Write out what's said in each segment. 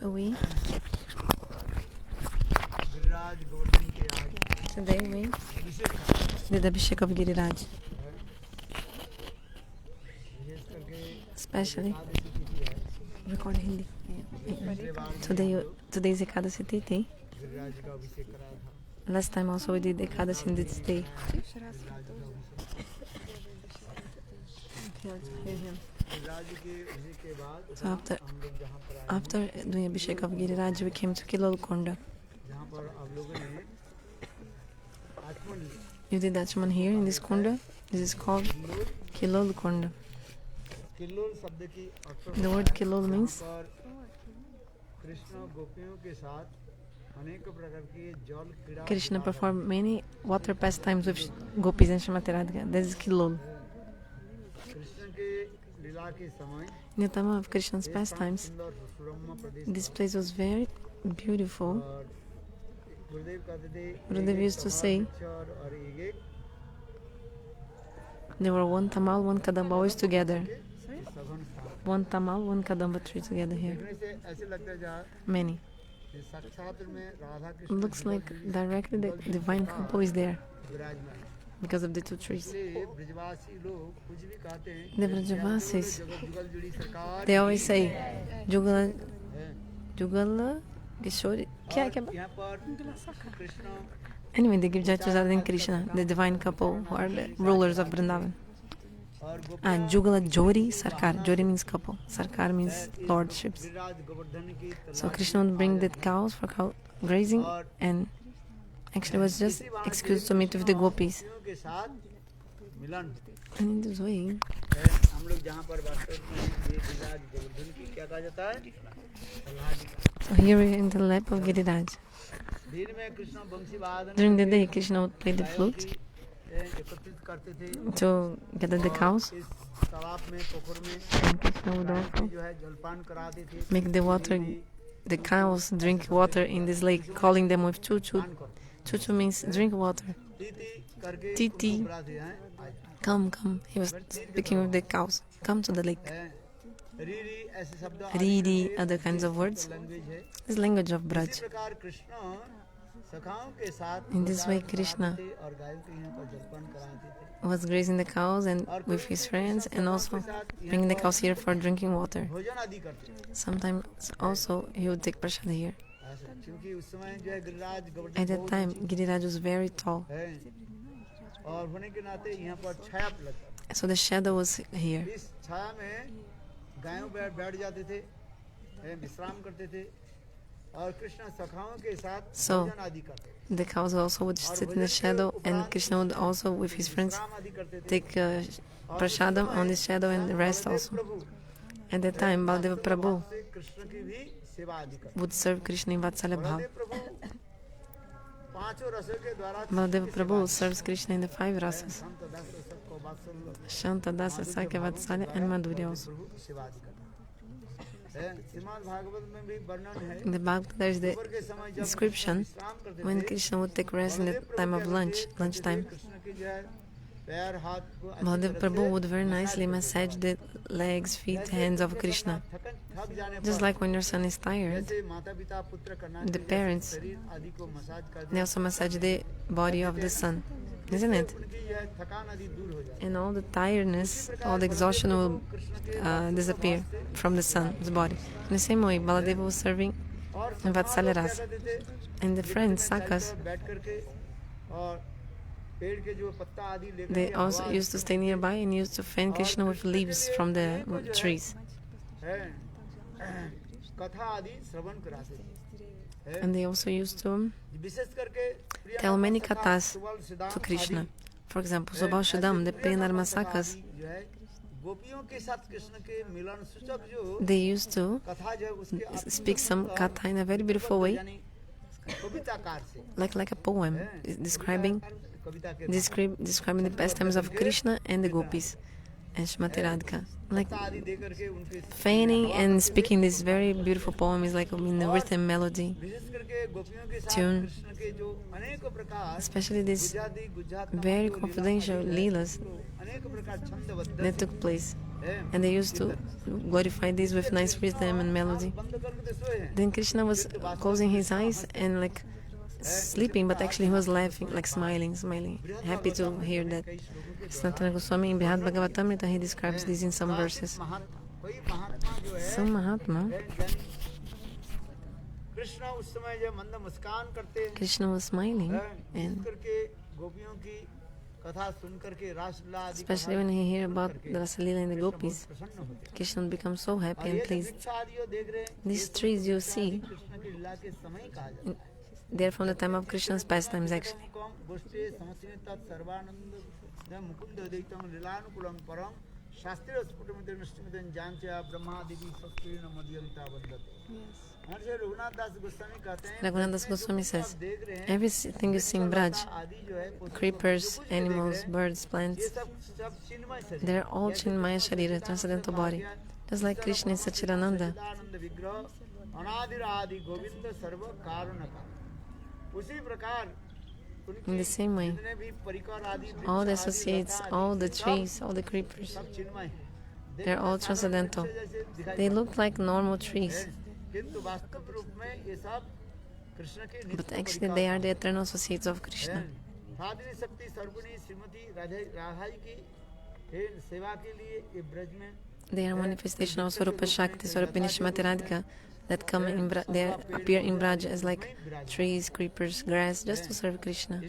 So we today we did Abhishek of Giriraj. Especially record Hindi. Today's Ekadasi Tithi. Last time also we did Ekadasi in this day. So after doing Abhishek of Giriraj, we came to Kilol Konda. You did Achman here in this Konda. This is called Kilol Konda. The word Kilol means Krishna performed many water pastimes with gopis and Srimati Radhika. That is Kilol. In the time of Krishna's pastimes, this place was very beautiful. Gurudev used to say there were one tamal, one kadamba always together. One tamal, one kadamba tree together here. Many. It looks like directly the divine couple is there because of the two trees. The Vrajavasis, they always say Jugala Kishori. Anyway, they give Jai and Krishna, the divine couple who are the rulers of Vrindavan. And Jugala Jori Sarkar. Jori means couple. Sarkar means lordships. So Krishna would bring the cows for cow grazing, and actually was just excused to meet with the gopis. And in this way, so here we are in the lap of Giriraj. During the day, Krishna would play the flute to gather the cows. And Krishna would also make the cows drink water in this lake, calling them with chuchu. Chuchu means drink water. Titi, come. He was speaking with the cows. Come to the lake. Riri, other kinds of words. This language of Braj. In this way, Krishna was grazing the cows and with his friends, and also bringing the cows here for drinking water. Sometimes also he would take prasad here. At that time, Giriraj was very tall, so the shadow was here. So the cows also would sit in the shadow, and Krishna would also, with his friends, take prasadam on the shadow and the rest also. At that time, Baladeva Prabhu would serve Krishna in Vatsalya Bhav. Baladeva Prabhu serves Krishna in the 5 rasas: Shanta, Dasa, Sakya, Vatsalya, and Madhurya also. In the Bhagavad there is the description when Krishna would take rest in the time of lunchtime. Baladeva Prabhu would very nicely massage the legs, feet, hands of Krishna. Just like when your son is tired, the parents, they also massage the body of the son, isn't it? And all the tiredness, all the exhaustion will disappear from the son's body. In the same way, Baladeva was serving in Vatsalya Rasa. And the friends, Sakas, they also used to stay nearby and used to fan Krishna with leaves from the trees. And they also used to tell many kathas to Krishna. For example, Subhav Shudam, the Penarma Sakas, they used to speak some katha in a very beautiful way, like a poem, describing the pastimes of Krishna and the gopis. and Shrimati Radhika. Like feigning and speaking this very beautiful poem is like in the rhythm, melody, tune. Especially these very confidential leelas that took place. And they used to glorify this with nice rhythm and melody. Then Krishna was closing his eyes and like sleeping, but actually he was laughing, like smiling, happy to hear that. Sanatana Goswami in Bihad Bhagavatamrita, he describes this in some verses. Some Mahatma, Krishna was smiling, and especially when he heard about the Rasalila and the gopis, Krishna becomes so happy and pleased. These trees you see, they are from the time of Krishna's pastimes actually. Raghunath Das Goswami says, everything you see in Braj, creepers, animals, birds, plants, they're all Chinmaya Sharira, transcendental body. Just like Krishna is Sachidananda. In the same way, all the associates, all the trees, all the creepers, they're all transcendental. They look like normal trees, but actually they are the eternal associates of Krishna. They are manifestation of Swarupa Shakti, Swarupini Shrimati Radhika, that come in they appear in Braj as like trees, creepers, grass, just to serve Krishna.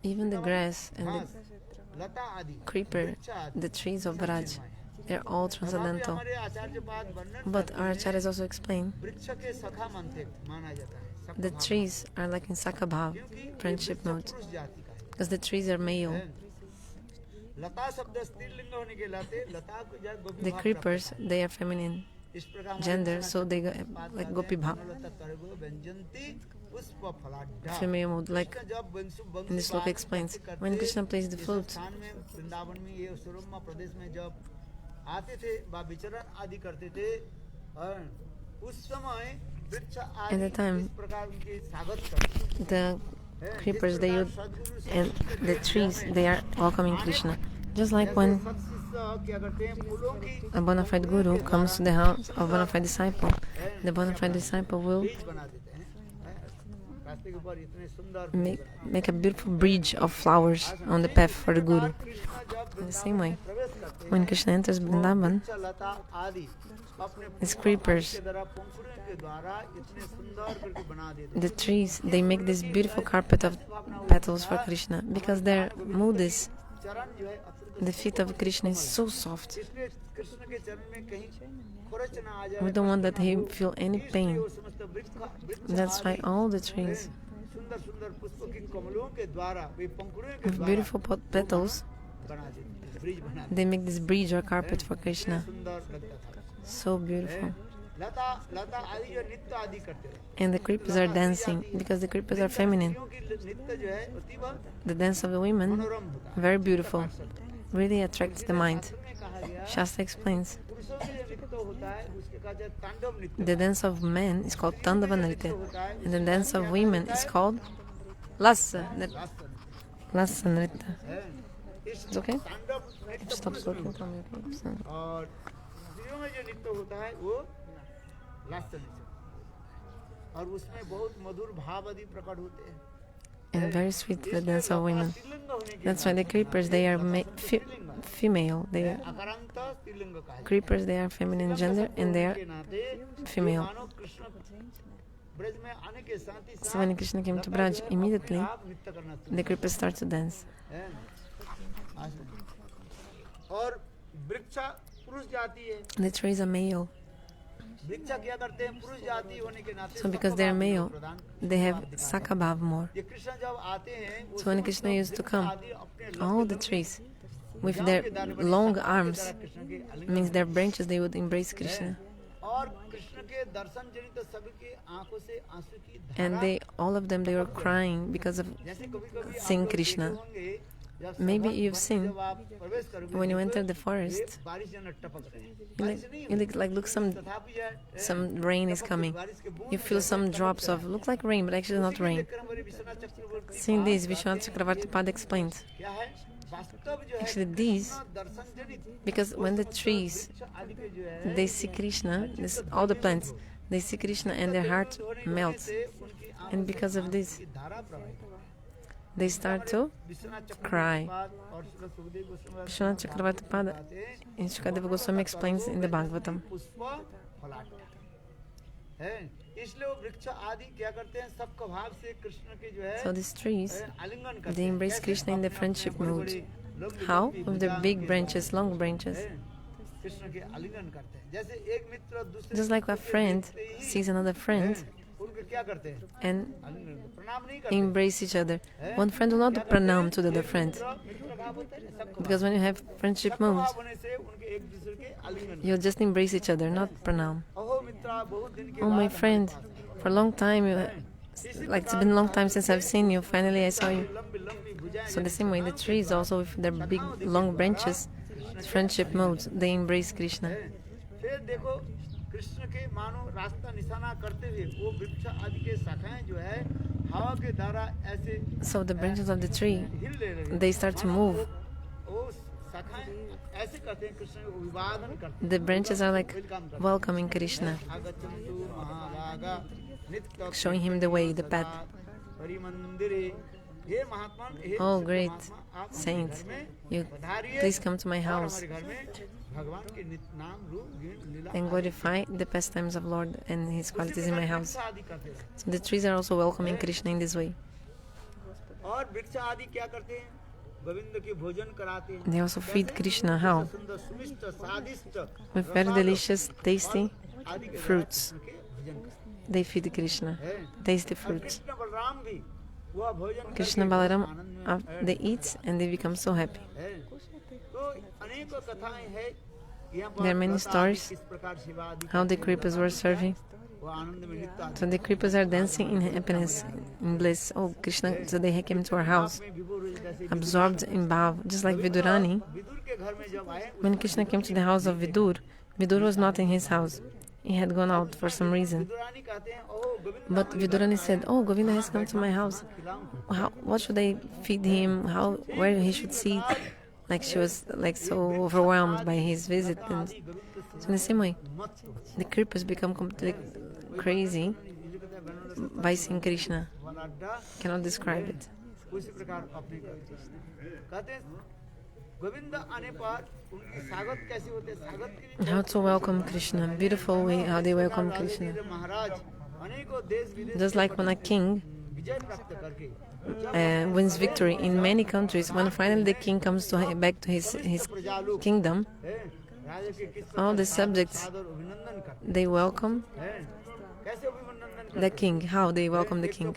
Even the grass and the creeper, the trees of Braj, they're all transcendental. But our acharyas also explain the trees are like in Sakabhav, friendship mode, because the trees are male. The creepers, they are feminine gender, so they got like Gopi Bhav, female mode, like in this sloka explains. When Krishna plays the flute, at the time, the creepers, they would, and the trees, they are welcoming Krishna. Just like when a bona fide guru comes to the house of a bona fide disciple, the bona fide disciple will make a beautiful bridge of flowers on the path for the guru. In the same way, when Krishna enters Vrindavan, these creepers, the trees, they make this beautiful carpet of petals for Krishna, because their mood is, the feet of Krishna is so soft. We don't want that he feel any pain. That's why all the trees with beautiful petals, they make this bridge or carpet for Krishna. So beautiful. And the creepers are dancing, because the creepers are feminine. The dance of the women, very beautiful, really attracts the mind. Shastra explains. The dance of men is called Tandava Nritya, and the dance of women is called Lasa Nritya. It's okay? Stop talking from your lips. And very sweet, the dance of women. That's why the creepers, they are female. They are creepers, they are feminine gender, and they are female. So when Krishna came to Braj, immediately the creepers start to dance. The trees are male. So because they are male, they have Sakabhav more. So when Krishna used to come, all the trees with their long arms, means their branches, they would embrace Krishna. And all of them, they were crying because of seeing Krishna. Maybe you've seen when you enter the forest, look, some rain is coming. You feel some drops of look like rain, but actually not rain. Seeing this, Vishwanath Chakravarti Pad explains. Actually, these, because when the trees, they see Krishna, all the plants, they see Krishna and their heart melts. And because of this, they start to cry. Vishwanath Chakravarti Pada and Shukadeva Goswami explains in the Bhagavatam. So these trees, they embrace Krishna in the friendship mood. How? With their big branches, long branches. Just like a friend sees another friend and embrace each other. One friend will not pranam to the other friend, because when you have friendship mood, you'll just embrace each other, not pranam. Oh, my friend, for a long time, it's been a long time since I've seen you. Finally, I saw you. So the same way, the trees also, with their big, long branches, friendship modes, they embrace Krishna. So the branches of the tree, they start to move. The branches are like welcoming Krishna, showing him the way, the path. Oh, great saint, you please come to my house and glorify the pastimes of Lord and His qualities in my house. So the trees are also welcoming Krishna in this way. They also feed Krishna. How? With very delicious, tasty fruits. They feed Krishna, tasty fruits. Krishna Balaram, they eat and they become so happy. There are many stories how the creepers were serving. So the creepers are dancing in happiness, in bliss. Oh, Krishna, so they came to our house, absorbed in bhav, just like Vidurani. When Krishna came to the house of Vidur, Vidur was not in his house. He had gone out for some reason. But Vidurani said, oh, Govinda has come to my house. What should I feed him? Where he should sit? Like she was so overwhelmed by his visit. And so in the same way, the creepers become completely crazy by seeing Krishna. Cannot describe it. How to welcome Krishna. Beautiful way how they welcome Krishna. Just like when a king wins victory in many countries, when finally the king comes back to his kingdom, all the subjects, they welcome the king. How they welcome the king?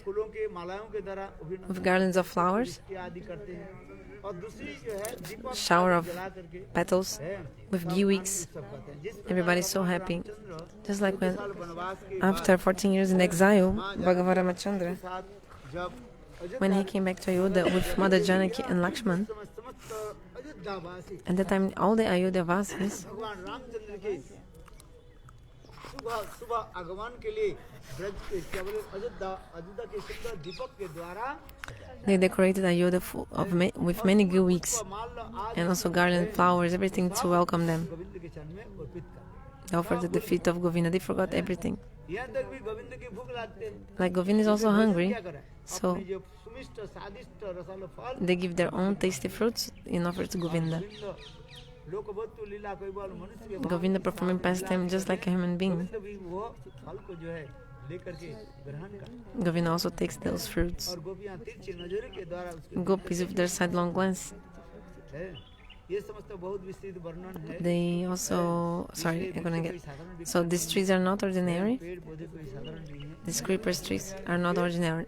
With garlands of flowers, shower of petals, with ghee wicks. Everybody's so happy. Just like when, after 14 years in exile, Bhagavan Ramachandra, when he came back to Ayodhya with Mother Janaki and Lakshman, at that time all the Ayodhya Vasis, they decorated Ayodhya with many ghee wicks and also garland flowers, everything to welcome them. They offered at the feet of Govinda. They forgot everything. Like Govinda is also hungry, so they give their own tasty fruits in offer to Govinda. Govinda performing pastime just like a human being. Govinda also takes those fruits. Gopis with their sidelong glance. They also, so these trees are not ordinary. These creepers trees are not ordinary.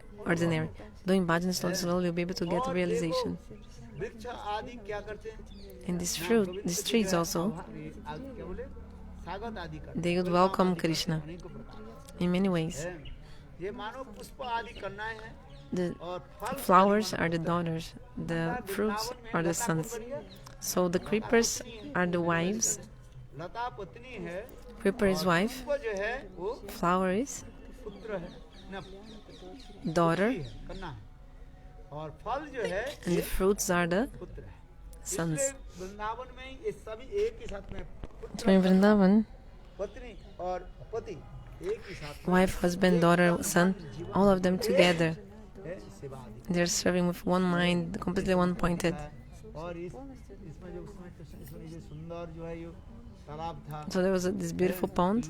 Doing bhajan slowly you'll be able to get realization. And these trees also, they would welcome Krishna in many ways. The flowers are the daughters, the fruits are the sons. So the creepers are the wives. Creeper is wife, flower is daughter, and the fruits are the sons. So in Vrindavan, wife, husband, daughter, son, all of them together. They're serving with one mind, completely one-pointed. So there was this beautiful pond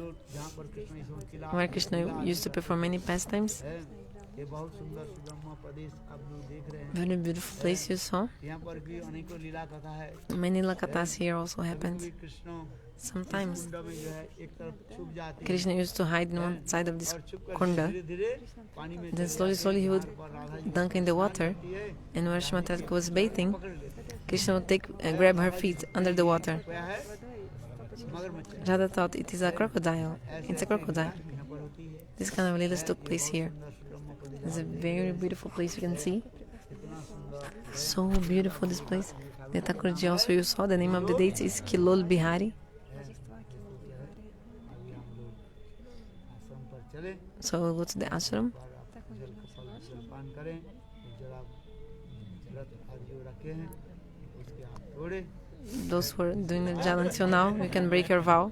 where Krishna used to perform many pastimes. Very beautiful place you saw. Many Lakathas here also happened. Sometimes Krishna used to hide in one side of this kunda. Then slowly he would dunk in the water, and where Srimati Radhika was bathing, Krishna would grab her feet under the water. Radha thought it is a crocodile. It's a crocodile. This kind of leelas took place here. It's a very beautiful place you can see. So beautiful this place. The Thakurji also you saw, the name of the date is Kilol Bihari. So we'll go to the ashram. Those who are doing the jala until now, you can break your vow.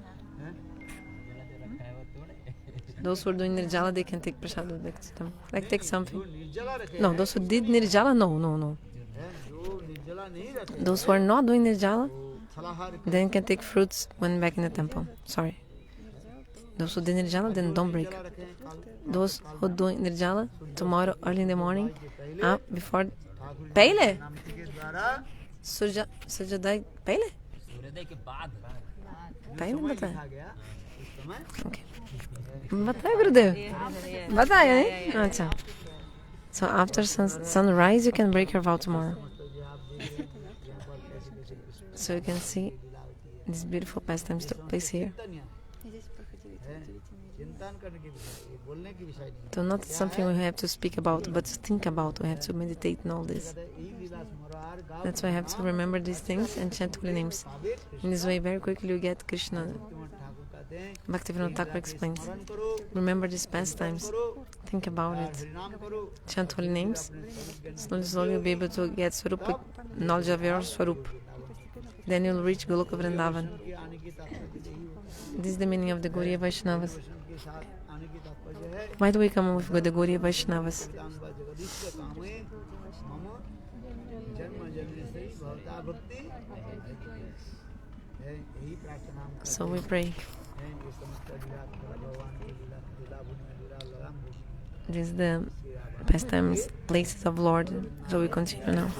Those who are doing nirjala, they can take prasad back to them. Like take something. No, those who did nirjala, no. Those who are not doing nirjala, then can take fruits when back in the temple. Sorry. Those who did nirjala, then don't break. Those who do nirjala, tomorrow early in the morning, before Pehle? Surjodai Pehle? Pehle बताया? Okay. बताया गुरुदेव? बताया नहीं? अच्छा. So after sunrise, you can break your vow tomorrow. So you can see these beautiful pastimes took place here. So not something we have to speak about, but to think about. We have to meditate on all this. That's why I have to remember these things and chant holy names. In this way, very quickly you get Krishna. Bhaktivinoda Thakur explains. Remember these pastimes. Think about it. Chant holy names. Slowly you'll be able to get Swarup, knowledge of your Swarup. Then you'll reach Goloka Vrindavan. This is the meaning of the Gaudiya Vaishnavas. Why do we come with the Gaudiya Vaishnavas? So we pray. This is the pastimes, places of Lord. So we continue now.